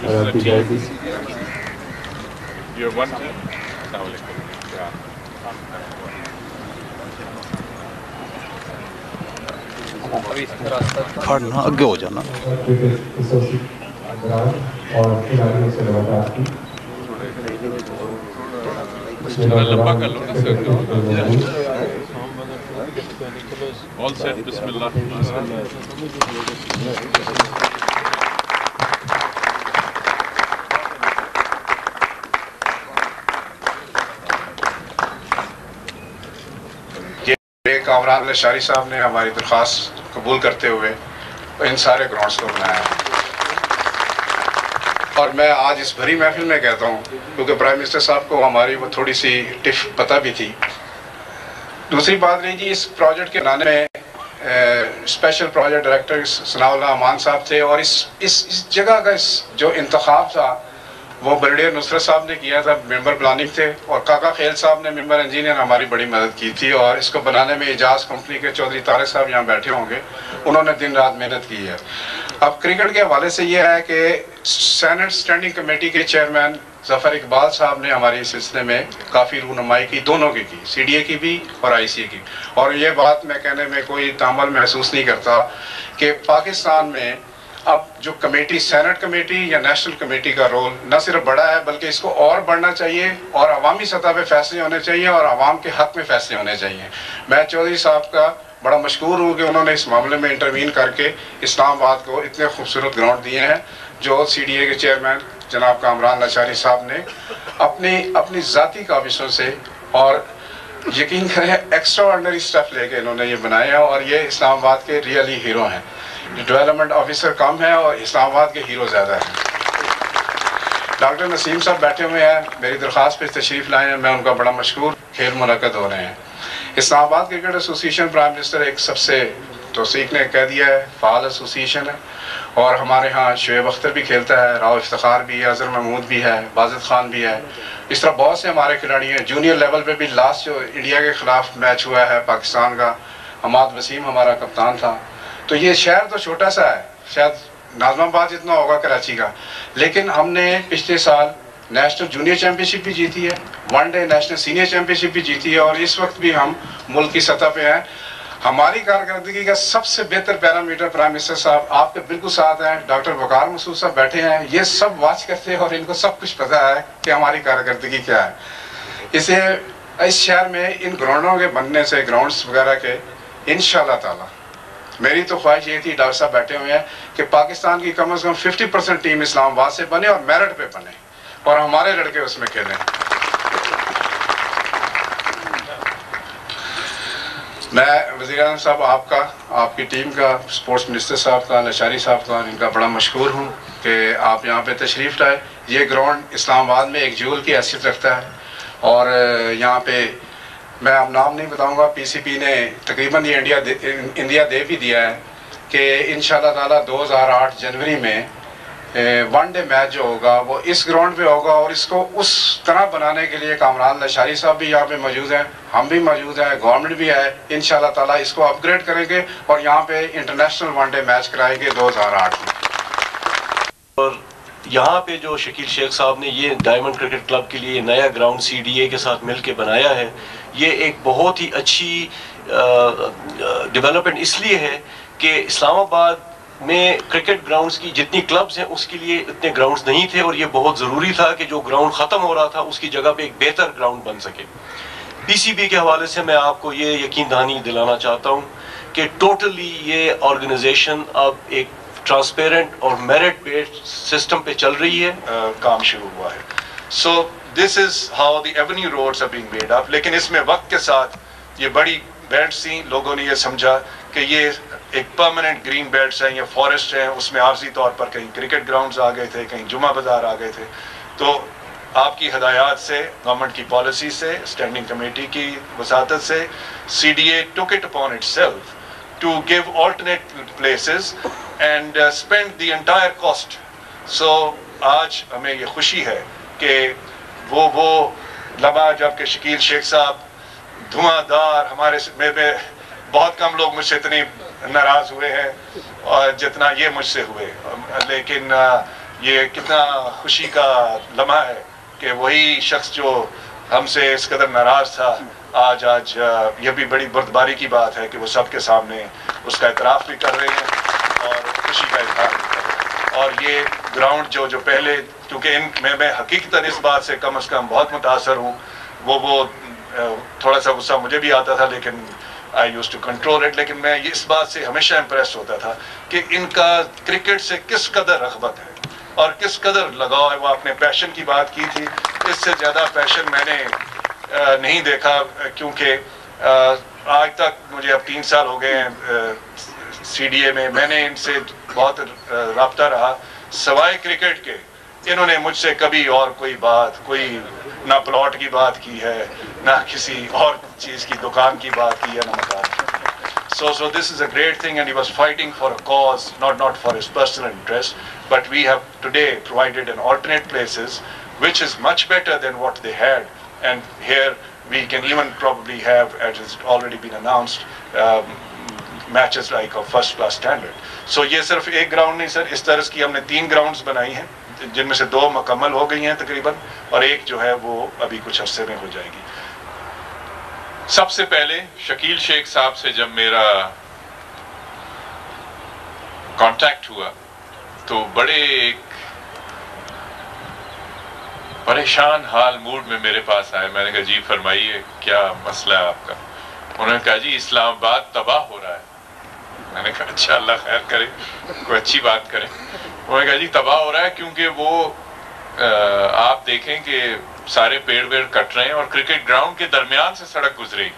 رکھی جائے گی. پڑھنا آگے ہو جانا. اور کھلاڑیوں سے ملاقات کی. لمبا کر لو نا سر. آل سیٹ. بسم اللہ. کامران لشاری صاحب نے ہماری درخواست قبول کرتے ہوئے ان سارے گراؤنڈز کو بنایا ہے. اور میں آج اس بھری محفل میں کہتا ہوں کیونکہ پرائم منسٹر صاحب کو ہماری وہ تھوڑی سی ٹف پتہ بھی تھی. دوسری بات رہی جی اس پروجیکٹ کے بنانے میں اسپیشل پروجیکٹ ڈائریکٹر ثناء اللہ امان صاحب تھے. اور اس جگہ کا جو انتخاب تھا وہ بریگیڈیئر نصرت صاحب نے کیا تھا, ممبر پلاننگ تھے, اور کاکا خیل صاحب نے ممبر انجینئر ہماری بڑی مدد کی تھی. اور اس کو بنانے میں اعجاز کمپنی کے چودھری طارق صاحب یہاں بیٹھے ہوں گے, انہوں نے دن رات محنت کی ہے. اب کرکٹ کے حوالے سے یہ ہے کہ سینٹ اسٹینڈنگ کمیٹی کے چیئرمین ظفر اقبال صاحب نے ہماری اس سلسلے میں کافی رونمائی کی, دونوں کی سی ڈی اے کی بھی اور آئی سی اے کی. اور یہ بات میں کہنے میں کوئی تامل محسوس نہیں کرتا کہ پاکستان میں اب جو کمیٹی سینٹ کمیٹی یا نیشنل کمیٹی کا رول نہ صرف بڑا ہے بلکہ اس کو اور بڑھنا چاہیے, اور عوامی سطح پہ فیصلے ہونے چاہیے, اور عوام کے حق میں فیصلے ہونے چاہیے. میں چودھری صاحب کا بڑا مشکور ہوں کہ انہوں نے اس معاملے میں انٹروین کر کے اسلام آباد کو اتنے خوبصورت گراؤنڈ دیے ہیں جو سی ڈی اے کے چیئرمین جناب کامران لشاری صاحب نے اپنی ذاتی کاوشوں سے اور یقین کریں ایکسٹرا آرڈنری اسٹیپ لے کے انہوں نے یہ بنائے ہیں. اور یہ اسلام آباد کے ریئلی ہیرو ہیں. ڈیولپمنٹ آفیسر کم ہے اور اسلام آباد کے ہیرو زیادہ ہیں. ڈاکٹر نسیم صاحب بیٹھے ہوئے ہیں, میری درخواست پہ تشریف لائے ہیں, میں ان کا بڑا مشکور. کھیل منعقد ہو رہے ہیں. اسلام آباد کرکٹ ایسوسیشن پرائم منسٹر ایک سب سے توثیق نے کہہ دیا ہے فعال ایسوسیشن ہے, اور ہمارے ہاں شعیب اختر بھی کھیلتا ہے, راؤ افتخار بھی ہے, اظہر محمود بھی ہے, بازد خان بھی ہے. اس طرح بہت سے ہمارے کھلاڑی ہیں. جونیئر لیول پہ بھی لاسٹ جو انڈیا کے خلاف میچ ہوا ہے پاکستان کا, حماد وسیم ہمارا کپتان تھا. تو یہ شہر تو چھوٹا سا ہے, شاید ناظم آباد جتنا ہوگا کراچی کا, لیکن ہم نے پچھلے سال نیشنل جونیئر چیمپئن شپ بھی جیتی ہے, one day national senior championship بھی جیتی ہے, اور اس وقت بھی ہم ملک کی سطح پہ ہیں. ہماری کارکردگی کا سب سے بہتر پیرامیٹر پرائم منسٹر صاحب آپ کے بالکل ساتھ ہیں, ڈاکٹر وقار مسعود صاحب بیٹھے ہیں, یہ سب واچ کرتے ہیں اور ان کو سب کچھ پتہ ہے کہ ہماری کارکردگی کیا ہے. اسے اس شہر میں ان گراؤنڈوں کے بننے سے, گراؤنڈز وغیرہ کے, انشاءاللہ تعالی میری تو خواہش یہ تھی, ڈاکٹر صاحب بیٹھے ہوئے ہیں, کہ پاکستان کی کم از کم 50% ٹیم اسلام آباد سے بنے اور میرٹ پہ بنے, اور ہمارے لڑکے اس میں کھیلیں. میں وزیر اعظم صاحب آپ کی ٹیم کا, اسپورٹس منسٹر صاحب کا, لشاری صاحب کا, ان کا بڑا مشکور ہوں کہ آپ یہاں پہ تشریف لائے. یہ گراؤنڈ اسلام آباد میں ایک جول کی حیثیت رکھتا ہے, اور یہاں پہ میں اب نام نہیں بتاؤں گا, پی سی پی نے تقریباً یہ انڈیا دے بھی دیا ہے کہ انشاءاللہ تعالیٰ 2008 جنوری میں ون ڈے میچ جو ہوگا وہ اس گراؤنڈ پہ ہوگا. اور اس کو اس طرح بنانے کے لیے کامران لشاری صاحب بھی یہاں پہ موجود ہیں, ہم بھی موجود ہیں, گورنمنٹ بھی ہے. انشاءاللہ تعالیٰ اس کو اپ گریڈ کریں گے اور یہاں پہ انٹرنیشنل ون ڈے میچ کرائیں گے 2008 میں. اور یہاں پہ جو شکیل شیخ صاحب نے یہ ڈائمنڈ کرکٹ کلب کے لیے نیا گراؤنڈ سی ڈی اے کے ساتھ مل کے بنایا ہے, یہ ایک بہت ہی اچھی ڈیولپمنٹ اس لیے ہے کہ اسلام آباد میں کرکٹ گراؤنڈز کی جتنی کلبز ہیں اس کے لیے اتنے گراؤنڈز نہیں تھے, اور یہ بہت ضروری تھا کہ جو گراؤنڈ ختم ہو رہا تھا اس کی جگہ پہ ایک بہتر گراؤنڈ بن سکے. پی سی بی کے حوالے سے میں آپ کو یہ یقین دہانی دلانا چاہتا ہوں کہ ٹوٹلی یہ آرگنائزیشن اب ایک ٹرانسپیرنٹ اور میرٹ بیسڈ سسٹم پہ چل رہی ہے, کام شروع ہوا ہے. So this is how the avenue roads are being made up. لیکن اس میں وقت کے ساتھ یہ بڑی بیلٹس تھیں, لوگوں نے یہ سمجھا کہ یہ ایک پرماننٹ گرین بیلٹس ہیں یا فارسٹ ہیں, اس میں عارضی طور پر کہیں کرکٹ گراؤنڈز آ گئے تھے, کہیں جمعہ بازار آ گئے تھے. تو آپ کی ہدایات سے, گورنمنٹ کی پالیسی سے, اسٹینڈنگ کمیٹی کی وساطت سے, سی D A took it upon itself to give alternate places and spend the entire cost. So آج ہمیں یہ خوشی ہے کہ وہ لمحہ جب کہ شکیل شیخ صاحب دھواں دار, ہمارے میں بہت کم لوگ مجھ سے اتنی ناراض ہوئے ہیں اور جتنا یہ مجھ سے ہوئے, لیکن یہ کتنا خوشی کا لمحہ ہے کہ وہی شخص جو ہم سے اس قدر ناراض تھا آج یہ بھی بڑی بردباری کی بات ہے کہ وہ سب کے سامنے اس کا اعتراف بھی کر رہے ہیں اور خوشی کا اظہار بھی کر رہے ہیں. اور یہ گراؤنڈ جو پہلے کیونکہ میں حقیقتاً اس بات سے کم از کم بہت متاثر ہوں. وہ تھوڑا سا غصہ مجھے بھی آتا تھا لیکن I used to control it. لیکن میں اس بات سے ہمیشہ امپریس ہوتا تھا کہ ان کا کرکٹ سے کس قدر رغبت ہے اور کس قدر لگاؤ ہے. وہ اپنے پیشن کی بات کی تھی, اس سے زیادہ پیشن میں نے نہیں دیکھا کیونکہ آج تک مجھے اب 3 سال ہو گئے ہیں CDA میں نے ان سے بہت رابطہ رہا. سوائے کرکٹ کے انہوں نے مجھ سے کبھی اور کوئی نہ پلاٹ کی بات کی ہے, نہ کسی اور چیز کی دکان کی بات کی ہے, نہ مکان کی. So this is a great thing, and he was fighting for a cause, not for his personal interest, but we have today provided an alternate places which is much better than what they had, and here we can even probably have, as has already been announced, matches like of first class standard. So یہ صرف ایک ground نہیں سر, اس طرح کی ہم نے 3 grounds بنائی ہیں جن میں سے 2 مکمل ہو گئی ہیں تقریباً, اور ایک جو ہے وہ ابھی کچھ عرصے میں ہو جائے گی. سب سے پہلے شکیل شیخ صاحب سے جب میرا کانٹیکٹ ہوا تو بڑے ایک پریشان حال موڈ میں میرے پاس آئے. میں نے کہا جی فرمائیے کیا مسئلہ ہے آپ کا. انہوں نے کہا جی اسلام آباد تباہ ہو رہا ہے. میں نے کہا اچھا اللہ خیر کرے, کوئی اچھی بات کرے. انہوں نے کہا جی تباہ ہو رہا ہے کیونکہ وہ آپ دیکھیں کہ سارے پیڑ ویڑ کٹ رہے ہیں اور کرکٹ گراؤنڈ کے درمیان سے سڑک گزرے گی,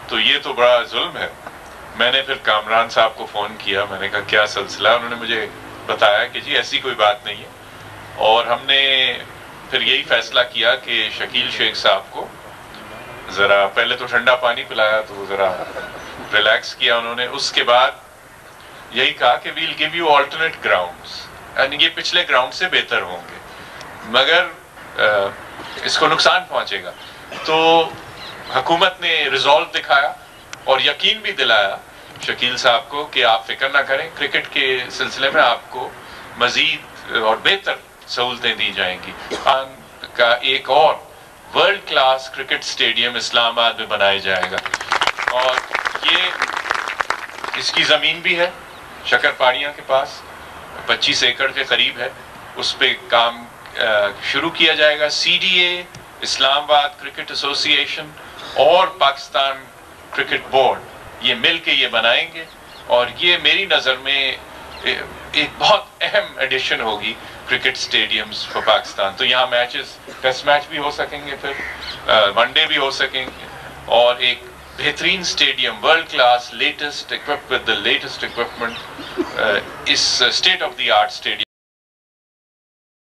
تو یہ تو بڑا ظلم ہے. میں نے پھر کامران صاحب کو فون کیا, میں نے کہا کیا سلسلہ. انہوں نے مجھے بتایا کہ جی ایسی کوئی بات نہیں ہے, اور ہم نے پھر یہی فیصلہ کیا کہ شکیل شیخ صاحب کو ذرا پہلے تو ٹھنڈا پانی پلایا تو ذرا ریلیکس کیا انہوں نے. اس کے بعد یہی کہا کہ well gave you alternate grounds, یعنی یہ پچھلے گراؤنڈ سے بہتر ہوں گے مگر اس کو نقصان پہنچے گا. تو حکومت نے ریزالو دکھایا اور یقین بھی دلایا شکیل صاحب کو کہ آپ فکر نہ کریں, کرکٹ کے سلسلے میں آپ کو مزید اور بہتر سہولتیں دی جائیں گی. کا ایک اور ورلڈ کلاس کرکٹ سٹیڈیم اسلام آباد میں بنایا جائے گا, اور یہ اس کی زمین بھی ہے شکر پاڑیاں کے پاس, 25 ایکڑ کے قریب ہے. اس پہ کام شروع کیا جائے گا. CDA, اسلام آباد کرکٹ ایسوسی ایشن اور پاکستان کرکٹ بورڈ یہ مل کے یہ بنائیں گے, اور یہ میری نظر میں ایک بہت اہم ایڈیشن ہوگی کرکٹ سٹیڈیمز فار پاکستان. تو یہاں میچز, ٹیسٹ میچ بھی ہو سکیں گے, پھر ون ڈے بھی ہو سکیں گے, اور ایک بہترین stadium world class latest equipped with the latest equipment اس state of the art stadium